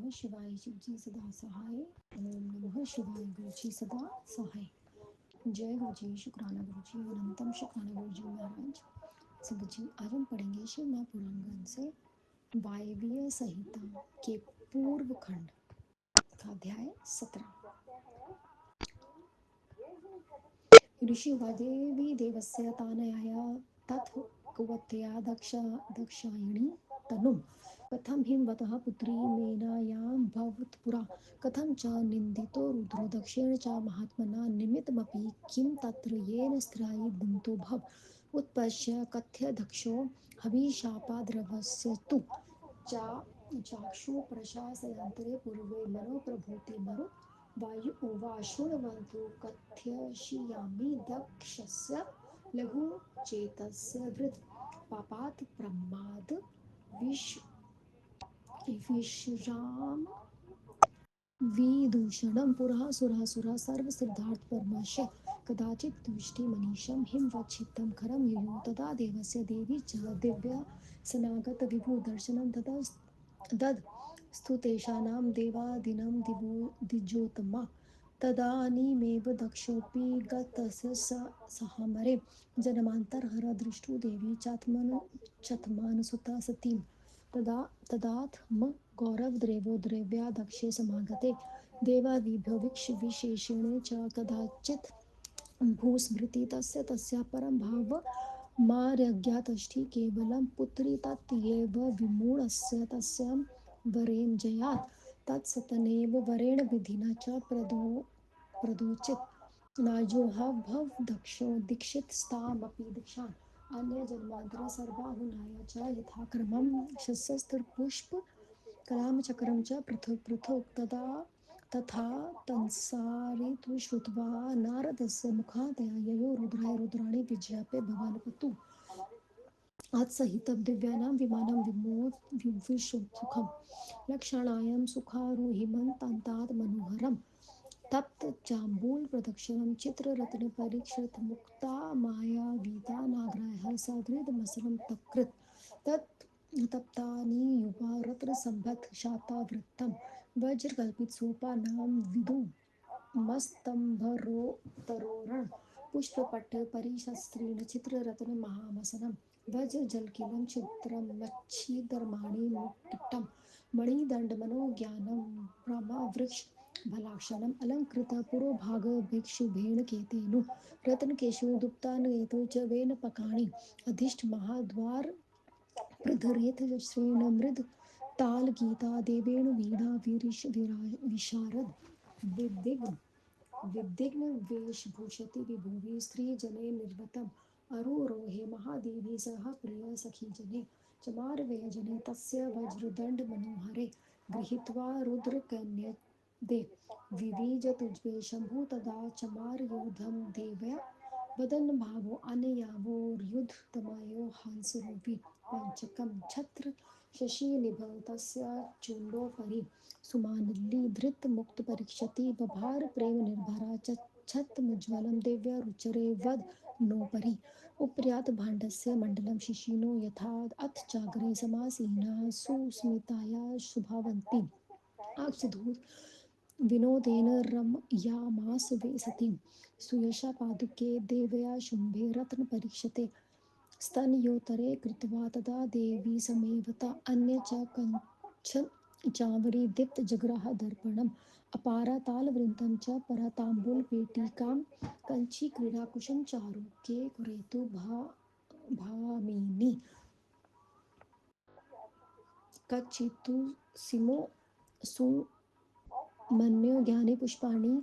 नमः शिवाय शिवजी सदा सहाय। ओम नमः शिवाय गुरुजी सदा सहाय। जय गुरुजी शुक्राना गुरुजी अनंतम शुक्राना गुरुजी महाराज। संगत जी, आज हम पढ़ेंगे शिव महापुराण ग्रंथ से वायव्य संहिता के पूर्व खंड का अध्याय 17। ऋषि देवी देवस्य तानयाय तथ कुवत्या दक्षायणी तनुम कथम हिमवतः पुत्री मेनायां भवत्पुरा कथं च निन्दितो रुद्रो दक्षेण च महात्मना निमित्तमपि किं तत्र येन स्त्रायि दन्तो भव उत्पश्य कथ्य दक्षो हविशापाद्रवस्य तु चाक्षु प्रशासयन्तरे पूर्वे मनो प्रभूति मरु वायु उवाशृण्वन्तु कथयिष्यामि दक्षस्य लघु चेतस्य वृद्ध पापात् प्रमाद विश्राम विदूषणं पुरः सुरासुरा सर्वसिद्धार्थपरमश कदाचित् तुष्टिमनीशं हिमवच्छित्तं खरं युयुः तदा देवस्य देवी च दिव्या सनागत विभुदर्शनं दद स्तुतेषाणां देवादिनं दिजोत्तमा तदानीमेव दक्षोऽपि गतस्य सहमरे जनमान्तर्हर दृष्टो देवी चात्मानसुता सतीं तदात्म गौरवद्रेवो द्रव्या दक्षे समागते देवादिभ्यो विशेषेण च कदाचित् भूस्मृति तस्य तस्या परं भाव मार्यज्ञातष्टि केवलं पुत्री तत्येव विमूढस्य तस्यां वरेण जयात् तत्सतनेव वरेण विधिना च प्रदोचित् नाजोह भव दक्षो दीक्षितस्तामपि दीक्षान् अन्यजन्मान्तरे सर्वाहुनाय च यथाक्रमं शस्त्रपुष्प कलामचक्रं च पृथक् पृथक् तथा तन्सारितु श्रुत्वा नारदस्य मुखात् ययो रुद्राय रुद्राणि विज्ञाप्य भवानपतु अत्सहितं दिव्यानां विमानं विविशुसुखं लक्षणायं सुखारोहिमन्तान्तात् मनोहरं तप्तजाम्बूलप्रदक्षिणं चित्ररत्नपरीक्षितमुक्ता मायावीता नाग्राह्य सदृढमसरं तत्कृत् तप्तानि युवा रत्नसम्भत् वज्रकल्पितसोपानां विदुं मस्तम्भरोत्तरोरण पुष्पपट्टपरिशस्त्रेण चित्ररत्नमहामसनं वज्रजलकिलं छिद्रमच्छिद्रमणिमुकुटं मणिदण्डमनोज्ञानं ब्रह्मवृक्षफलाक्षणम् अलङ्कृतपुरोभागभिक्षुभेण केतेनु रत्नकेशो दुप्तानयतो च वेनपकाणि अधिष्ठमहाद्वार प्रधरेतश्रेण मृद तालगीता देवेण वीणा विशारद विद्विग्न वेशभूषति विभुवि स्त्रीजने निर्वतम् अरुरोहे महादेवी सह प्रिय सखीजने चमारवेयजने तस्य वज्रदण्डमनोहरे गृहीत्वा रुद्रकन्यदे विविजतुज्वे शम्भु तदा चमारयूधं देव्या वदन्भावो अनयावोर्युधतमयो हंसरूपी पञ्चकं छत्र शशिनिभं तस्य चूण्डोपरि सुमानल्ली धृतमुक्तपरीक्षति बभार प्रेमनिर्भरा छत्रमुज्ज्वलं दिव्या रुचरे वद नोपरि उपर्यात भाण्डस्य मण्डलं शिशिनो यथा अथ चाग्रे समासीना सुस्मिताया शुभावन्ती अक्षधूत विनोदेन रमयामास सतीं सुयशा पादुके देवया शुम्भे रत्नपरीक्षते स्तनयोतरे कृत्वा तदा देवी समेवता अन्य च कञ्चन चावरी दीप्तजगृहदर्पणम् अपारतालवृन्तं च परताम्बूलपेटिकां कञ्चीक्रीडाकुशं चारुके कुरेतु भामिनी कच्चित्तुसिमो सुमन्यो ज्ञाने पुष्पाणि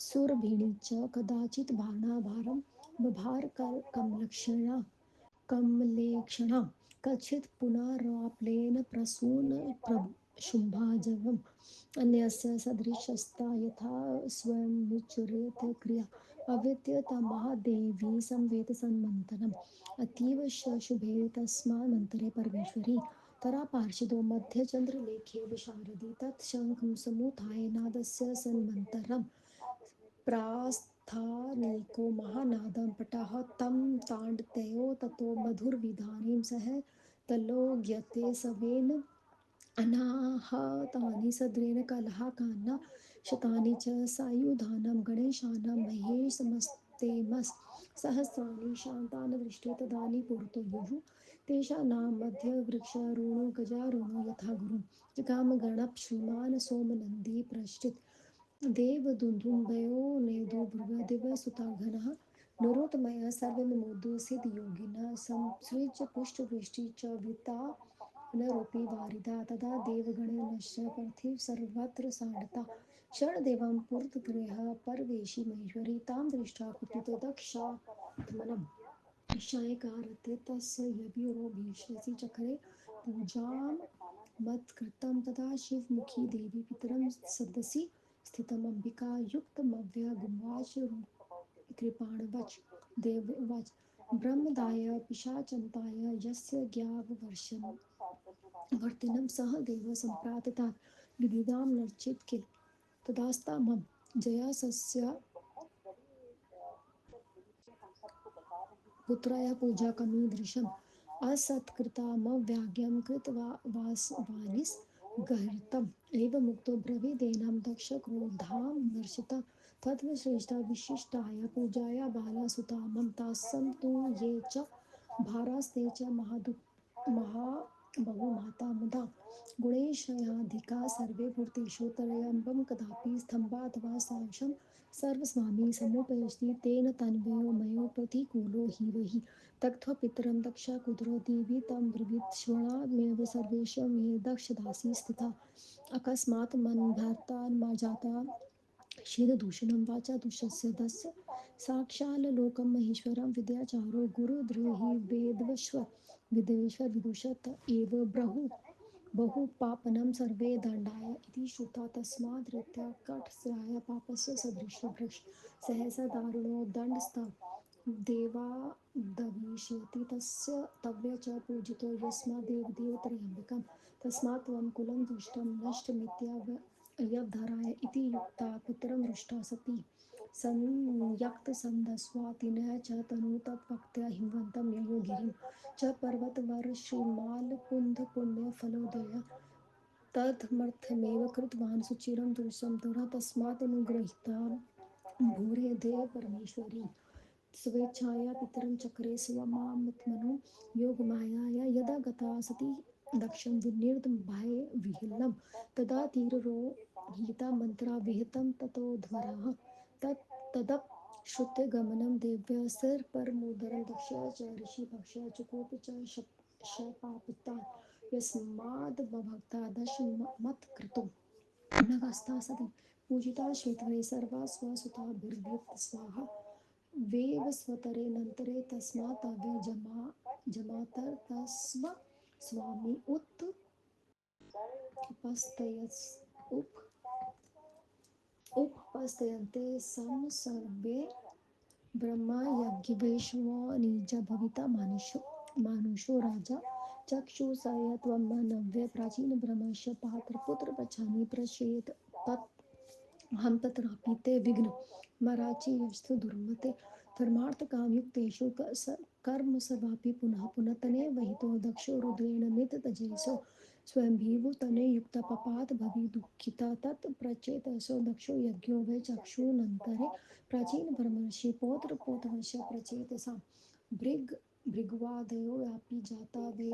सुरभिणी च कदाचित् भाणाभारं बभार कमलेक्षणा कच्चित् पुनराप्लेन प्रसून अन्यस्य सदृशस्ता यथा स्वयं विचरेत क्रिया अविद्यतमहादेवी संवेद सन्मन्थनम् अतीव शुभे तस्मान् मन्त्रे परमेश्वरी तरा पार्षदो मध्यचन्द्रलेखे विशारदी तत्शङ्खं समुत्थाय नादस्य सन्मन्तरम् प्रास्थानिको महानादं पटः तं ताडयतो ततो मधुरविधानीं सह तलोज्ञते सवेन अनाहतानि सद्रेण कलहाकान्ना शतानि च सायुधानं गणेशानां महेशमस्तेमस् सहस्राणि शान्तान् दृष्टे तदानि पुरतो युः तेषां मध्ये वृक्षारूढो गजारूढो यथा गुरुं जगामगणप श्रीमान् सोमनन्दी प्रश्चित् देवदुन्दुभयो नेदो भृगदिवसुताघनः नरोत्तमया सर्वमिमोद्धुसिद्धियोगिनः संसृज्य पुष्टवृष्टि च विता पुनरोऽपि वारिदा तदा देवगणेशस्य पार्थिव सर्वत्र साण्डता शरणदेवं पुरतगृहः परवेशि महेश्वरी तां दृष्ट्वा कुपितो दक्षात्मनम् शयकारते तस्य यविरो भीष्मसि चक्रे पूजां मत्कृतं तदा शिवमुखी देवी पितरं सदसि स्थितमम्बिका युक्तमव्यगुम्वाच कृपाणवच देव उवाच ब्रह्मदाय पिशाचन्ताय यस्य ज्ञाववर्षं वर्तिनं सह देव सम्प्राततात् विदिदां नर्चित् किल तदास्तामं जयासस्य पुत्राय पूजा कमीदृशम् असत्कृतामव्याज्ञं कृत्वा वानिस् गहृतम् एवमुक्तो ब्रवीदेनां दक्षक्रोधां दर्शिता तत्त्वश्रेष्ठा विशिष्टाय पूजाया बालासुता ममतास्सं तु ये च भारास्ते च बहुमाता मुदा गुणेशयाधिका सर्वे भूतेषु त्रयम्बं कदापि स्तम्भाद्वा साक्षं सर्वस्वामी समुपयति तेन तन्वयो मयो प्रतिकूलो हि वहि तक्त्वा पितरं दक्षा कुद्रो देवी तं ब्रवीत् श्वणामेव सर्वेषां ये दक्षदासी स्थिता अकस्मात् मन्भर्ता जाता शीलदूषणं वाचा दुष्यस्य दस्य साक्षाल्लोकं महेश्वरं विद्याचारो गुरुद्रोही वेदेश्वर विदुषत एव बहुपापनं सर्वे दण्डाय इति श्रुता तस्माद्रीत्या कटस्राय पापस्य सदृशभ्रश सहसा दारुणो दण्डस्तव देवादविष्यति तस्य तव्य च पूजितो यस्मादेवदेवत्रयम्बकं तस्मात् त्वं कुलं दुष्टं नष्टमित्याव्यवधाराय इति युक्ता पुत्रं दृष्टा सती संयक्तसन्दस्वातिनः च तनु तत्भक्त्या हिमवन्तं ययो गिरिं च पर्वतवर्षिमालकुन्धपुण्यफलोदय तदर्थमेव कृतवान् सुचिरं दुर्सं दुरा तस्मादनुगृहीता भूरेधे परमेश्वरी स्वेच्छया पितरं चक्रे स्वमात्मनो योगमायाया यदा गता सती दक्षं विनिर्दभयविह्वलं तदा तीररोहिता मन्त्रा विहितं ततोध्वरः तदप श्रुत्य गमनं देव्या सिरपरमोदरं दक्ष्या च ऋषिभक्ष्या चुकोप च शपापिता यस्माद्भक्ता दशमत्कृतो नभस्ता सती पूजिता श्वेतवरे सर्वा स्वसुताभिर्भृत् स्वाहा वेवस्वतरे नन्तरे तस्मात्तव्य जमातर्तस्व स्वामी उपपस्तयन्ते सं सर्वे ब्रह्मयज्ञवैश्वानिज भविता मानुषो राजा चक्षुषाय त्वं नव्य प्राचीनब्रह्मस्य पात्रपुत्रपच्छामि प्रश्येत तत् हम तत्रापि ते विघ्न मराचीयस्तु दुर्मते धर्मार्थकामयुक्तेषु कर्म सर्वापि पुनः पुनः तने वहितो दक्षो रुद्रेण मृततजेसो स्वयंभीवो तने युक्ता पपात भवि दुःखिता तत् प्रचेतसो दक्षो यज्ञो वै चक्षुनन्तरे प्राचीन ब्रह्मर्षि पौत्र पौत्रवश्य प्रचेतसा भृगवादयो व्यापी जाता वे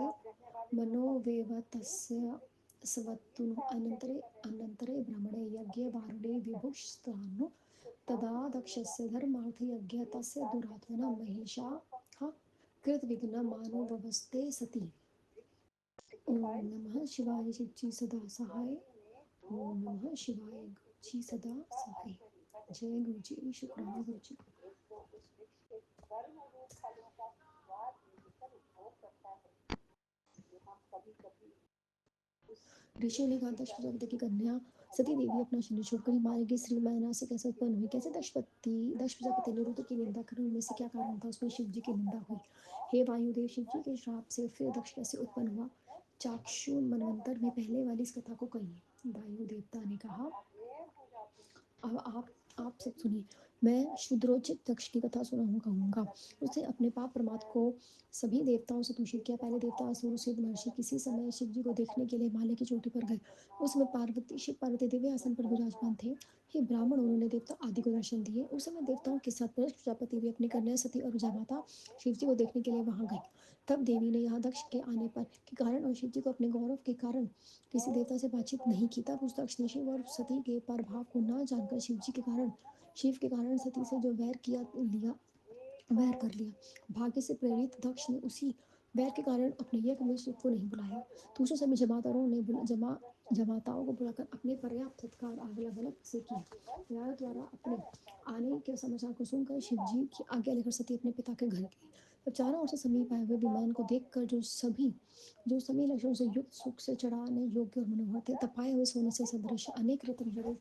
मनोवेव तस्य स्वत्तु अनन्तरे ब्रह्मणे यज्ञे वारुणे विभुषतानु तदा दक्षस्य धर्मार्थयज्ञ तस्य दुरात्मना महिषा कृतविघ्नमानो ववस्ते सति ओम नमः शिवाय शिवजी सदा सहाय ओम नमः शिवाय गुरुजी सदा सहाय जय गुरुजी शुक्राना गुरुजी ऋषि ने कहा दक्ष प्रजापति की कन्या सती देवी अपना शरीर छोड़कर हिमालय की श्री मैना से कैसे उत्पन्न हुई कैसे दक्ष प्रजापति ने रुद्र की निंदा कर उनमें से क्या कारण था उसमें शिव जी की निंदा हुई हे वायुदेव शिव जी के श्राप से फिर दक्ष कैसे उत्पन्न हुआ चाक्षु मनवंतर में पहले वाली इस कथा को कहिए वायु देवता ने कहा अब आप सब सुनिए मैं शूद्रोचित दक्ष की कथा सुना कहूँगा। उसने अपने पाप प्रमाद को सभी देवताओं से दूषित किया। पहले देवता असुर सिद्ध महर्षि किसी समय शिव जी को देखने के लिए हिमालय की चोटी पर गए। उसमें शिव पार्वती दिव्य आसन पर विराजमान थे। हे ब्राह्मण, उन्होंने देवता आदि को दर्शन दिए। उस समय देवताओं के साथ वृक्ष प्रजापति भी अपनी कन्या सती और जमाता शिव जी को देखने के लिए वहां गई। तब देवी ने यहाँ दक्ष के आने पर के कारण और शिव जी को अपने गौरव के कारण किसी देवता से बातचीत नहीं की। तब उस दक्ष ने शिव और सती के प्रभाव को न जानकर शिव के कारण सती से जो वैर कर लिया। भाग्य से प्रेरित दक्ष ने उसी वैर के कारण अपने यज्ञ में शिव को नहीं बुलाया। दूसरे समय जमाताओं को बुलाकर अपने पर्याप्त सत्कार अलग अलग से किया। राजा द्वारा अपने आने के समाचार को सुनकर शिव जी की आज्ञा लेकर सती अपने पिता के घर गई। तब चारों ओर से समीप आए हुए विमान को देखकर जो सभी लक्षणों से युक्त सुख से चढ़ाने योग्य और मनोहर थे, तपाए हुए सोने से सदृश अनेक रत्न जड़े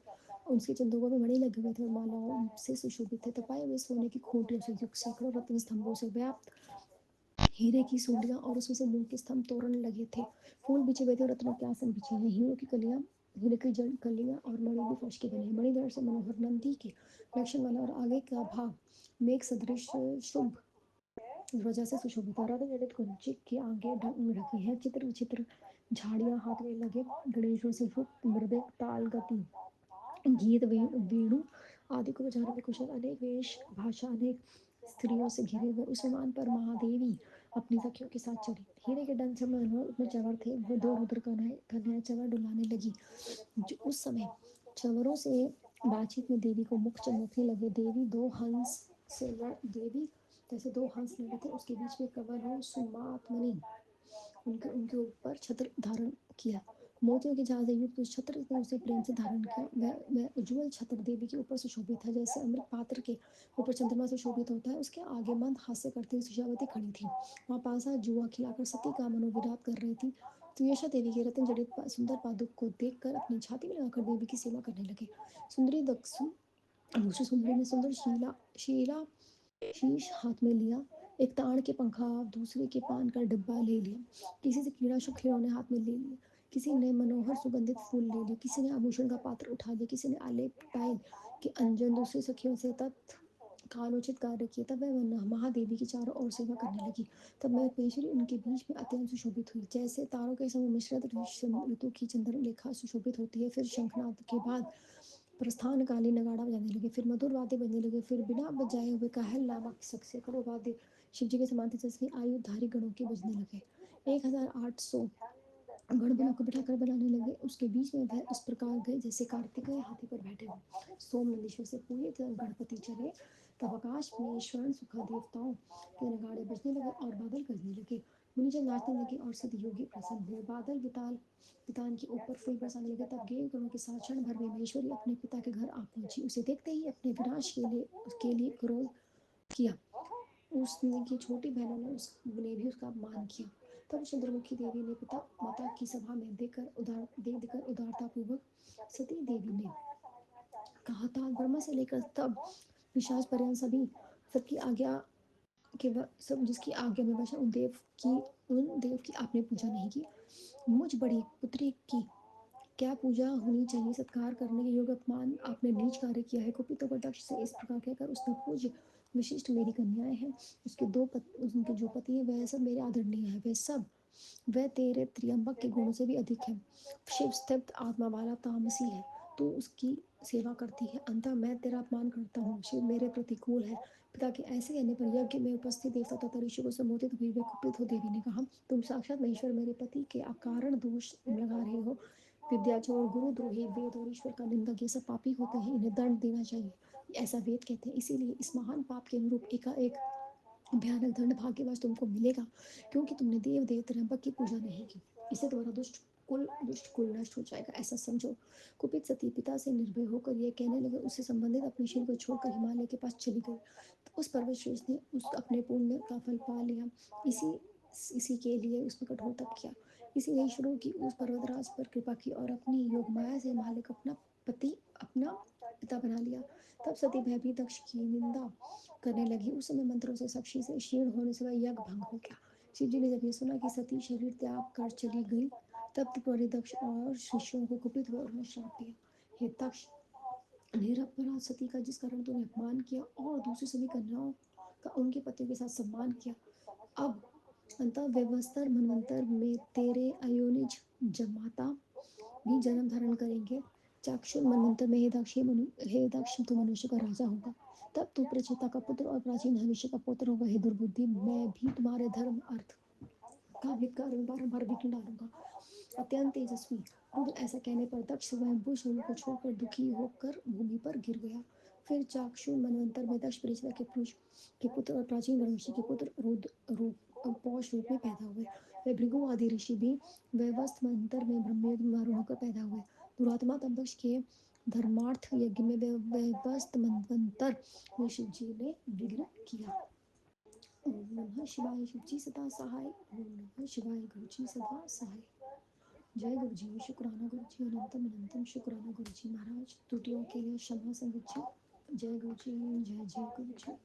उसके चंदों में मणि लगे हुए थे और मालाओं से सुशोभित थे। तपाए हुए सोने की खूंटियों से युक्त सैकड़ों रत्न स्तंभों से व्याप्त हीरे की सूंडियां और उसमें से मूंग के स्तंभ तोरण लगे थे। फूल बिछे हुए थे और रत्नों के आसन बिछे हैं। हीरे की जड़ कलियां और मणि भी फर्श के बने हैं। मणिधर से मनोहर नंदी के लक्षण वाला और आगे का भाग मेघ सदृश शुभ ध्वजा से सुशोभित है। रत्न जड़ित कुंचित के आगे रखी है। चित्र विचित्र झाड़ियां हाथ में लगे गणेशों से युक्त मृदंग ताल गति गीत वेणु आदि को बजाने में कुशल अनेक वेश भाषा अनेक स्त्रियों से घिरे हुए उस विमान पर महादेवी अपनी सखियों के साथ चढ़ी। हीरे के डंक से मनोहर उसमें चंवर थे। वो दो रुद्र कन्याएं चंवर डुलाने लगी। जो उस समय चंवरों से बातचीत में देवी को मुख चमकने लगे। देवी जैसे दो हंस लगे थे। उसके बीच में कमल हो सुमात्मनि उनके उनके ऊपर छत्र धारण किया। मोतियों की झाल से युक्त उस छत्र ने उसे प्रेम से धारण किया। वह उज्ज्वल छत्र देवी के ऊपर से शोभित था, जैसे अमृत पात्र के ऊपर चंद्रमा से शोभित होता है। उसके आगे मंद हास्य करती हुई सुषावती खड़ी थी। वहाँ पासा जुआ खिलाकर सती का मनोविलाप कर रही थी। तुयशा देवी के रत्न जड़ित सुंदर पादुक को देखकर अपनी छाती में लगाकर देवी की सेवा करने लगे। सुंदरी दक्षु दूसरी सुंदरी ने सुंदर शीला शीश हाथ में लिया। एक ताड़ के पंखा दूसरे के पान का डिब्बा ले लिया। किसी से कीड़ा शुक खिलौने हाथ में ले लिए। किसी ने मनोहर सुगंधित फूल ले लिए। किसी ने आभूषण का पात्र उठा लिया। किसी ने आलेप टाइल के अंजन दूसरी सखियों से कालोचित कार्य किए। तब वह महादेवी की चारों ओर सेवा करने लगी। तब मैं पेशरी उनके बीच में अत्यंत सुशोभित हुई, जैसे तारों के समय मिश्रित ऋतु की चंद्रलेखा सुशोभित होती है। फिर शंखनाद के बाद प्रस्थान काली नगाड़ा बजाने लगे। फिर मधुर वाद्य बजने लगे। फिर बिना बजाए हुए काहल नामक सैकड़ों वाद्य शिवजी के समान तेजस्वी आयुधारी गणों के बजने लगे। 1800 गण बना को बिठाकर बनाने लगे। उसके बीच में वह उस प्रकार गए जैसे कार्तिकेय हाथी पर बैठे हो। सोम नंदीश्वर से पूरे गणपति चले। तब आकाश में स्वर्ण सुखा देवताओं के नगाड़े बजने लगे और बादल गरजने लगे। मुनिजन नाचने लगे और सद योगी प्रसन्न हुए। बादल वितान के ऊपर फूल बरसाने लगे। तब गेय गणों के साथ क्षण भर में महेश्वरी अपने पिता के घर आ पहुंची। उसे देखते ही अपने विनाश के लिए क्रोध किया। उसने की छोटी बहनों ने भी उसका अपमान किया। तब चंद्रमुखी देवी ने पिता माता की सभा में देखकर उदारता पूर्वक सती देवी ने कहा था, ब्रह्मा से लेकर तब पिशाच पर्यंत सबकी आज्ञा सब जिसकी आज्ञा में वश उन देव की आपने पूजा नहीं की। मुझ बड़ी पुत्री की क्या पूजा होनी चाहिए। सत्कार करने के योग्य अपमान आपने नीच कार्य किया है। कुपित होकर दक्ष से इस प्रकार कहकर उसने पूज्य विशिष्ट मेरी कन्याएं हैं। उनके जो पति है वह सब मेरे आदरणीय है। वह तेरे त्रियंबक के गुणों से भी अधिक है। शिव स्तब्ध आत्मा वाला तामसी है। तू उसकी सेवा करती है। अंतः मैं तेरा अपमान करता हूँ। शिव मेरे प्रतिकूल है। पिता के ऐसे कहने पर यज्ञ में उपस्थित देवता तथा ऋषि को संबोधित हुई। वे कुपित हो देवी ने कहा, तुम साक्षात महेश्वर मेरे पति के अकारण दोष लगा रहे हो। विद्याचोर गुरुद्रोही वेद और ईश्वर का निंदक ये सब पापी होते हैं। इन्हें दंड देना चाहिए, ऐसा वेद कहते हैं। इसीलिए इस महान पाप के अनुरूप एकाएक भयानक दंड भाग्यवश तुमको मिलेगा, क्योंकि तुमने देव त्र्यंबक की पूजा नहीं की। इसे द्वारा दुष्ट कुल नष्ट हो जाएगा, ऐसा समझो। कुपित सती पिता से निर्भय होकर यह कहने लगे। उससे संबंधित अपने शील को छोड़कर हिमालय के पास चली गई। तो उस पर्वत श्रेष्ठ ने उस अपने पुण्य का फल पा लिया। इसी के लिए उसने कठोर तप किया। इसीलिए ईश्वरों की उस पर्वतराज पर कृपा की और अपनी योग माया से हिमालय को अपना पिता बना लिया। तब सती भयभीत दक्ष की निंदा करने लगी। उस समय मंत्रों से साक्षी से क्षीण होने से वह यज्ञ भंग हो गया। शिव जी ने जब ये सुना कि सती शरीर त्याग कर चली गई, तब त्रिपुरी दक्ष और शिष्यों को कुपित हुए और उन्हें श्राप दिया। हे दक्ष, निरपराध सती का जिस कारण तूने अपमान किया और दूसरी सभी कन्याओं का उनके पतियों के साथ सम्मान किया, अब अंतः व्यवस्थर मनवंतर में तेरे अयोनिज जमाता भी जन्म धारण करेंगे। चाक्षुर मनवंतर में हे दक्ष तू मनुष्य का राजा होगा। तब तू प्रचेता का पुत्र और प्राचीन हविष्य का पुत्र होगा। हे दुर्बुद्धि, मैं भी तुम्हारे धर्म अर्थ का भिकार में बारंबार विघ्न डालूंगा। अत्यंत तेजस्वी रुद्र ऐसा कहने पर दक्ष स्वयंभू शरीर को छोड़कर दुखी होकर भूमि पर गिर गया। फिर चाक्षुष मनवंतर में दक्ष परिचिता के पुरुष के पुत्र और प्राचीन वंशी के पुत्र रुद्र रूप पौष रूप में पैदा हुए। वे भृगु आदि ऋषि भी व्यवस्थ मंत्र में ब्रह्मयुग में वारुण होकर पैदा हुए। दुरात्मा तब दक्ष के धर्मार्थ यज्ञ में व्यवस्थ मंत्र में शिव जी ने विघ्न किया। ओम नमः शिवाय। शिवजी सदा सहाय। ओम नमः शिवाय। गुरुजी सदा सहाय। जय गुरुजी। शुक्राना गुरुजी। अनंतम अनंतम शुक्राना गुरुजी महाराज। त्रुटियों के लिए क्षमा संगीत। जय गुरुजी। जय जय गुरुजी।